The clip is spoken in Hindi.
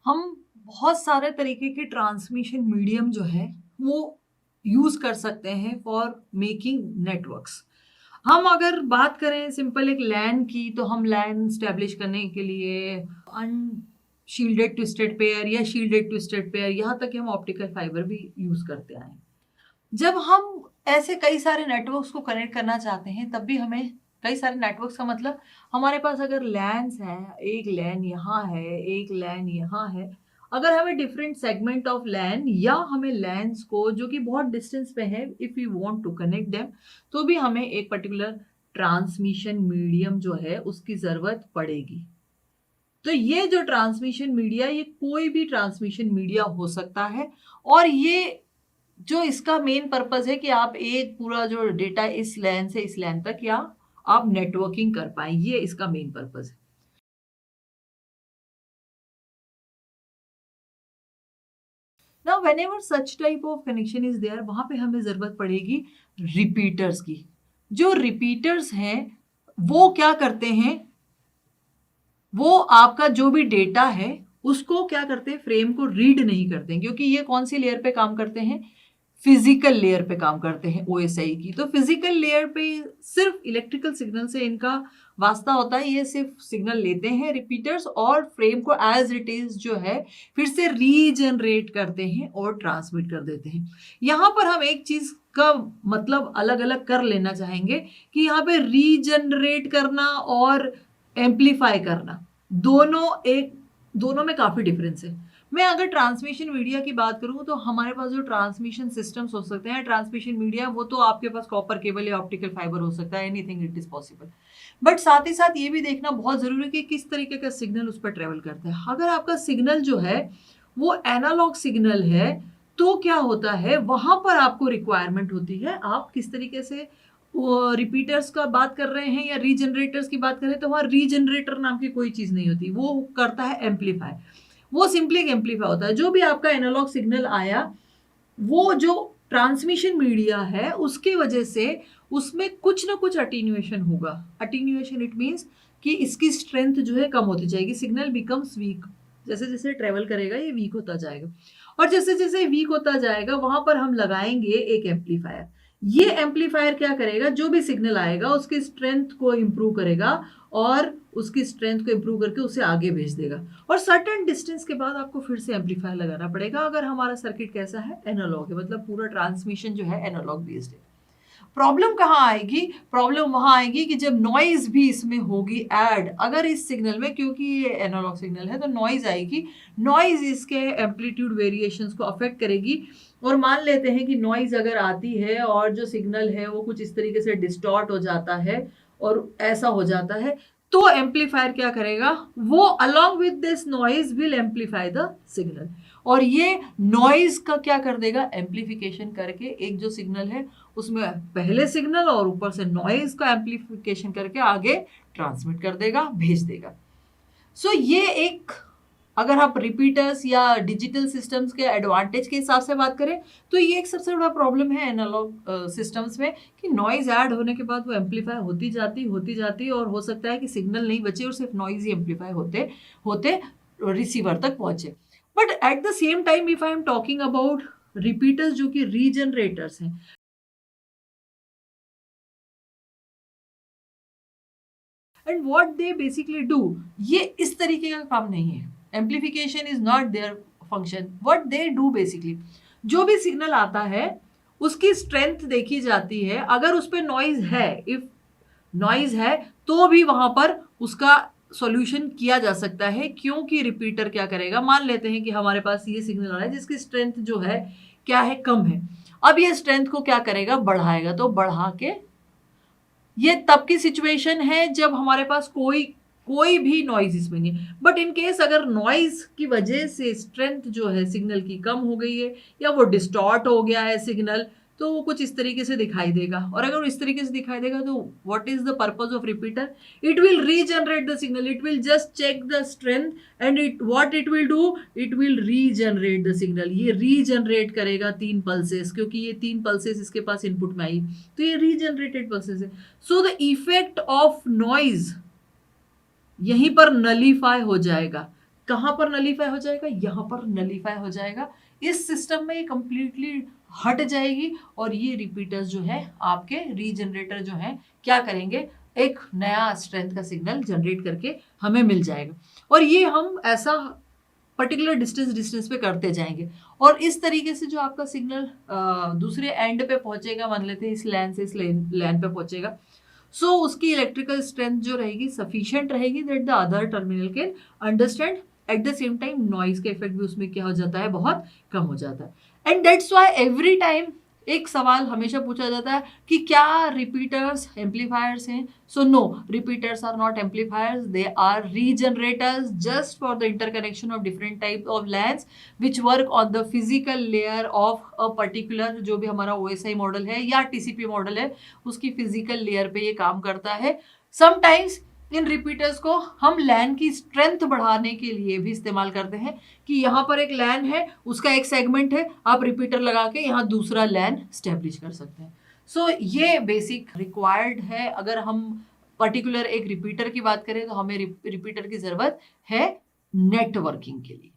हम बहुत सारे तरीके के ट्रांसमिशन मीडियम जो है वो यूज कर सकते हैं फॉर मेकिंग नेटवर्क्स। हम अगर बात करें सिंपल एक लैन की, तो हम लैन स्टैब्लिश करने के लिए अनशील्डेड ट्विस्टेड पेयर या शील्डेड ट्विस्टेड पेयर, यहाँ तक कि हम ऑप्टिकल फाइबर भी यूज करते आए हैं। जब हम ऐसे कई सारे नेटवर्क्स को कनेक्ट करना चाहते हैं, तब भी हमें कई सारे नेटवर्क्स का मतलब हमारे पास अगर लैन्स हैं, एक लैन यहाँ है, एक लैन यहाँ है, अगर हमें डिफरेंट सेगमेंट ऑफ लैन या हमें लैन्स को जो कि बहुत डिस्टेंस पे है, if you want to connect them, तो भी हमें एक पर्टिकुलर ट्रांसमिशन मीडियम जो है उसकी जरूरत पड़ेगी। तो ये जो ट्रांसमिशन मीडिया, ये कोई भी ट्रांसमिशन मीडिया हो सकता है, और ये जो इसका मेन पर्पस है कि आप एक पूरा जो डेटा इस लैन से इस लैन तक या आप नेटवर्किंग कर पाए, ये इसका मेन पर्पस है। Now whenever such type of connection is there, वहां पे हमें जरूरत पड़ेगी रिपीटर्स की। जो रिपीटर्स हैं वो क्या करते हैं, वो आपका जो भी डेटा है उसको क्या करते हैं, फ्रेम को रीड नहीं करते हैं, क्योंकि ये कौन सी लेयर पे काम करते हैं, फिजिकल लेयर पे काम करते हैं ओएसआई की। तो फिजिकल लेयर पे सिर्फ इलेक्ट्रिकल सिग्नल से इनका वास्ता होता है, ये सिर्फ सिग्नल लेते हैं रिपीटर्स और फ्रेम को एज इट इज जो है फिर से रीजनरेट करते हैं और ट्रांसमिट कर देते हैं। यहाँ पर हम एक चीज का मतलब अलग अलग कर लेना चाहेंगे कि यहाँ पे रीजनरेट करना और एम्पलीफाई करना, दोनों में काफी डिफरेंस है। मैं अगर ट्रांसमिशन मीडिया की बात करूं, तो हमारे पास जो ट्रांसमिशन सिस्टम्स हो सकते हैं, ट्रांसमिशन मीडिया, वो तो आपके पास कॉपर केबल या ऑप्टिकल फाइबर हो सकता है, anything it is possible. But साथ ही साथ ये भी देखना बहुत जरूरी है कि किस तरीके का सिग्नल उस पर ट्रेवल करता है। अगर आपका सिग्नल जो है वो एनालॉग सिग्नल है, तो क्या होता है, वहां पर आपको रिक्वायरमेंट होती है, आप किस तरीके से रिपीटर्स का बात कर रहे हैं या रीजनरेटर्स की बात कर रहे हैं, तो वहां रीजनरेटर नाम की कोई चीज नहीं होती, वो करता है एम्पलीफाई। वो सिंपली एक एम्पलीफाई होता है। जो भी आपका एनालॉग सिग्नल आया, वो जो ट्रांसमिशन मीडिया है उसके वजह से उसमें कुछ ना कुछ अटीन्यूएशन होगा। अटीन्यूएशन इट मीन्स कि इसकी स्ट्रेंथ जो है कम होती जाएगी, सिग्नल बिकम्स वीक। जैसे जैसे ट्रेवल करेगा ये वीक होता जाएगा, और जैसे जैसे वीक होता जाएगा वहां पर हम लगाएंगे एक एम्पलीफायर। ये एम्पलीफायर क्या करेगा, जो भी सिग्नल आएगा उसकी स्ट्रेंथ को इंप्रूव करेगा और उसकी स्ट्रेंथ को इंप्रूव करके उसे आगे भेज देगा, और सर्टेन डिस्टेंस के बाद आपको फिर से एम्पलीफायर लगाना पड़ेगा। अगर हमारा सर्किट कैसा है, एनालॉग है, मतलब पूरा ट्रांसमिशन जो है एनालॉग बेस्ड है। प्रॉब्लम कहाँ आएगी, प्रॉब्लम वहां आएगी कि जब नॉइज भी इसमें होगी ऐड, अगर इस सिग्नल में, क्योंकि ये एनालॉग सिग्नल है, तो नॉइज आएगी। नॉइज इसके एम्पलीट्यूड वेरिएशंस को अफेक्ट करेगी, और मान लेते हैं कि नॉइज अगर आती है और जो सिग्नल है वो कुछ इस तरीके से डिस्टॉर्ट हो जाता है और ऐसा हो जाता है, तो एम्पलीफायर क्या करेगा, वो along with this noise will amplify the signal, और ये नॉइज का क्या कर देगा, एम्पलीफिकेशन करके एक जो सिग्नल है उसमें पहले सिग्नल और ऊपर से नॉइज का एम्पलीफिकेशन करके आगे ट्रांसमिट कर देगा, भेज देगा। सो ये एक, अगर आप रिपीटर्स या डिजिटल सिस्टम्स के एडवांटेज के हिसाब से बात करें, तो ये एक सबसे बड़ा प्रॉब्लम है एनालॉग सिस्टम्स में कि नॉइज ऐड होने के बाद वो एम्पलीफाई होती जाती और हो सकता है कि सिग्नल नहीं बचे और सिर्फ नॉइज ही एम्पलीफाई होते होते रिसीवर तक पहुंचे। But at the same time if I am talking about repeaters जो कि रीजनरेटर्स हैं, and what they basically do, ये इस तरीके का काम नहीं है, amplification is not their function. What they do basically, जो भी सिग्नल आता है उसकी स्ट्रेंथ देखी जाती है, अगर उस पर नॉइज है, इफ नॉइज है, तो भी वहां पर उसका सॉल्यूशन किया जा सकता है, क्योंकि रिपीटर क्या करेगा, मान लेते हैं कि हमारे पास ये सिग्नल आ रहा है जिसकी स्ट्रेंथ जो है क्या है, कम है। अब ये स्ट्रेंथ को क्या करेगा, बढ़ाएगा, तो बढ़ा के, ये तब की सिचुएशन है जब हमारे पास कोई कोई भी नॉइज इसमें नहीं है। बट इन केस अगर नॉइज की वजह से स्ट्रेंथ जो है सिग्नल की कम हो गई है या वो डिस्टॉर्ट हो गया है सिग्नल, तो वो कुछ इस तरीके से दिखाई देगा, और अगर वो इस तरीके से दिखाई देगा तो what is the purpose of repeater, it will regenerate the signal, it will just check the strength and it what it will do, it will regenerate the signal. ये रीजनरेट करेगा 3 पल्सेस, क्योंकि ये 3 पल्सेस इसके पास इनपुट में आई, तो ये रीजनरेटेड पल्सेस है। So the effect of noise यहीं पर नलीफाई हो जाएगा, कहाँ पर नलीफाई हो जाएगा, यहाँ पर नलीफाई हो जाएगा। इस सिस्टम में ये कंप्लीटली हट जाएगी और ये रिपीटर्स जो है आपके रीजनरेटर जो है क्या करेंगे, एक नया स्ट्रेंथ का सिग्नल जनरेट करके हमें मिल जाएगा। और ये हम ऐसा पर्टिकुलर डिस्टेंस पे करते जाएंगे और इस तरीके से जो आपका सिग्नल दूसरे एंड पे पहुंचेगा, मान लेते हैं इस लैन से इस लैन पे पहुंचेगा, सो उसकी इलेक्ट्रिकल स्ट्रेंथ जो रहेगी सफिशिएंट रहेगी that the other terminal can understand. At the same time noise का इफेक्ट भी उसमें क्या हो जाता है, बहुत कम हो जाता है। And that's why every time एक सवाल हमेशा पूछा जाता है कि क्या रिपीटर्स एम्पलीफायर्स हैं। So no, repeaters are not amplifiers, they are regenerators just for the interconnection of different type of LANs which work on the physical layer of a particular, जो भी हमारा OSI मॉडल है या TCP मॉडल है उसकी फिजिकल लेयर पे ये काम करता है। समटाइम्स इन रिपीटर्स को हम लैन की स्ट्रेंथ बढ़ाने के लिए भी इस्तेमाल करते हैं कि यहाँ पर एक लैन है, उसका एक सेगमेंट है, आप रिपीटर लगा के यहाँ दूसरा लैन स्टेब्लिश कर सकते हैं। सो ये बेसिक रिक्वायर्ड है। अगर हम पर्टिकुलर एक रिपीटर की बात करें तो हमें रिपीटर की जरूरत है नेटवर्किंग के लिए।